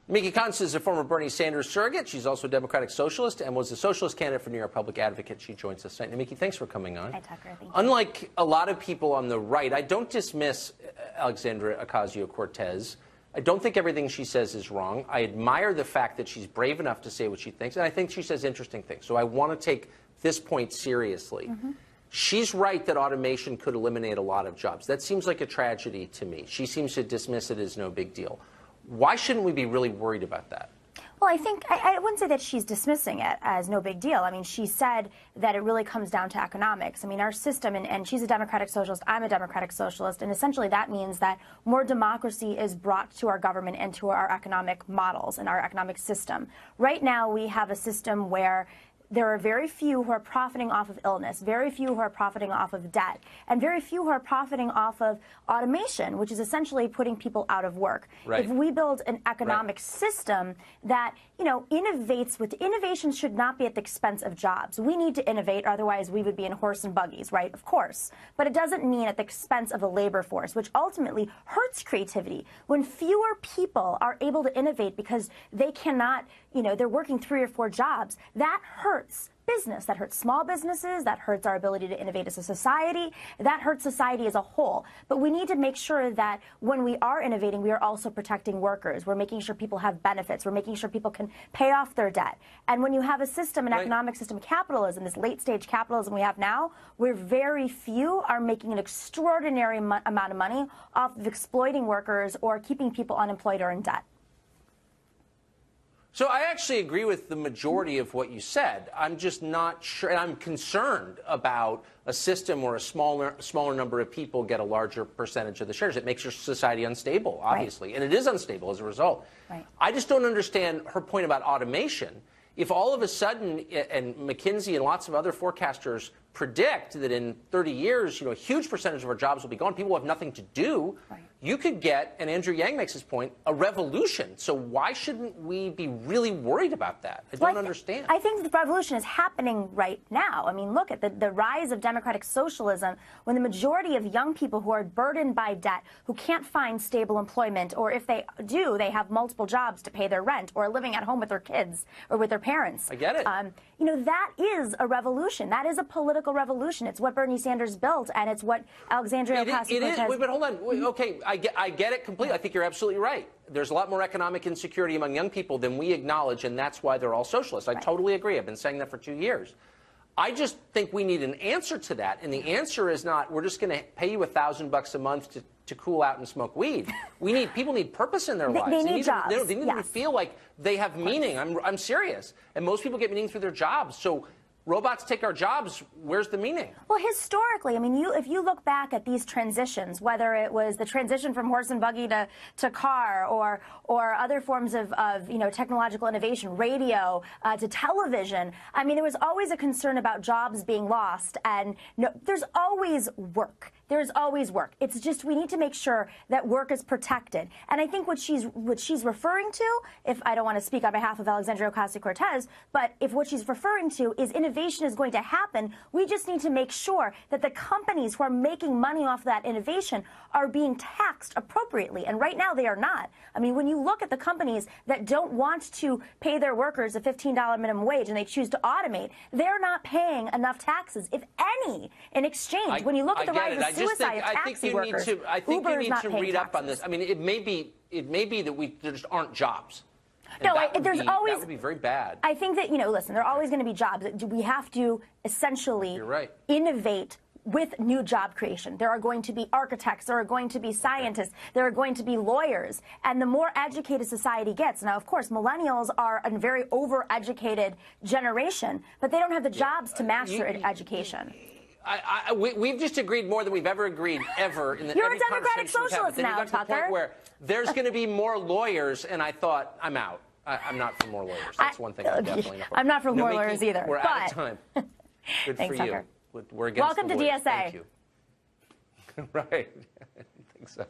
Nomiki Konst is a former Bernie Sanders surrogate. She's also a Democratic Socialist and was a Socialist candidate for New York Public Advocate. She joins us tonight. Nomiki, thanks for coming on. Hi, Tucker. Thank you. Unlike a lot of people on the right, I don't dismiss Alexandria Ocasio-Cortez. I don't think everything she says is wrong. I admire the fact that she's brave enough to say what she thinks, and I think she says interesting things. So I want to take this point seriously. She's right that automation could eliminate a lot of jobs. That seems like a tragedy to me. She seems to dismiss it as no big deal. Why shouldn't we be really worried about that? Well, I think I wouldn't say that she's dismissing it as no big deal. I mean, she said that it really comes down to economics. I mean, our system, and she's a Democratic Socialist, I'm a Democratic Socialist, and essentially that means that more democracy is brought to our government and to our economic models and our economic system. Right now, we have a system where there are very few who are profiting off of illness, very few who are profiting off of debt, and very few who are profiting off of automation, which is essentially putting people out of work. Right. If we build an economic system that, innovates with innovation should not be at the expense of jobs. We need to innovate, otherwise we would be in horse and buggies, right? Of course. But it doesn't mean at the expense of the labor force, which ultimately hurts creativity. When fewer people are able to innovate because they cannot, they're working 3 or 4 jobs, that hurts business. That hurts small businesses. That hurts our ability to innovate as a society. That hurts society as a whole. But we need to make sure that when we are innovating, we are also protecting workers. We're making sure people have benefits. We're making sure people can pay off their debt. And when you have a system, an economic system, capitalism, this late-stage capitalism we have now, where very few are making an extraordinary amount of money off of exploiting workers or keeping people unemployed or in debt. So I actually agree with the majority of what you said. I'm just not sure, and I'm concerned about a system where a smaller number of people get a larger percentage of the shares. It makes your society unstable, obviously, and it is unstable as a result. I just don't understand her point about automation. If all of a sudden, and McKinsey and lots of other forecasters predict that in 30 years, a huge percentage of our jobs will be gone, people will have nothing to do, you could get, and Andrew Yang makes his point, a revolution. So why shouldn't we be really worried about that? I don't understand. I think the revolution is happening right now. I mean, look at the rise of democratic socialism when the majority of young people who are burdened by debt, who can't find stable employment, or if they do, they have multiple jobs to pay their rent, or living at home with their kids or with their parents. I get it. That is a revolution. That is a political revolution. It's what Bernie Sanders built, and it's what Alexandria Ocasio-Cortez... It is. Wait, but hold on. Okay, I get it completely. I think you're absolutely right. There's a lot more economic insecurity among young people than we acknowledge, and that's why they're all socialists. I totally agree. I've been saying that for 2 years. I just think we need an answer to that, and the answer is not we're just going to pay you $1,000 a month to cool out and smoke weed. People need purpose in their lives. They need jobs. They need to feel like they have meaning. I'm serious. And most people get meaning through their jobs. So robots take our jobs. Where's the meaning? Well, historically, I mean, if you look back at these transitions, whether it was the transition from horse and buggy to car, or other forms of technological innovation, radio to television, I mean, there was always a concern about jobs being lost, and there's always work. There's always work. It's just we need to make sure that work is protected. And I think what she's referring to, if I don't want to speak on behalf of Alexandria Ocasio-Cortez, but if what she's referring to is innovation is going to happen, we just need to make sure that the companies who are making money off that innovation are being taxed appropriately. And right now they are not. I mean, when you look at the companies that don't want to pay their workers a $15 minimum wage and they choose to automate, they're not paying enough taxes, if any, in exchange. When you look at the rise of suicide of taxi workers, I think Uber you is need not to paying read up on taxes. this. I mean, it may be that there just aren't jobs. And No, that that would be very bad. I think that, listen, there are always going to be jobs. We have to essentially innovate with new job creation. There are going to be architects, there are going to be scientists, there are going to be lawyers. And the more educated society gets, now, of course, millennials are a very overeducated generation, but they don't have the jobs to match their education. We've just agreed more than we've ever agreed ever in the You're a Democratic Socialist now, Tucker. To the point where there's going to be more lawyers, and I thought, I'm out. I'm not for more lawyers. That's one thing I'm definitely not for. I'm not for more lawyers either. We're out of time. Good Thanks, for you. Tucker. We're against Welcome the to lawyers. DSA. Thank you. Right. I think so.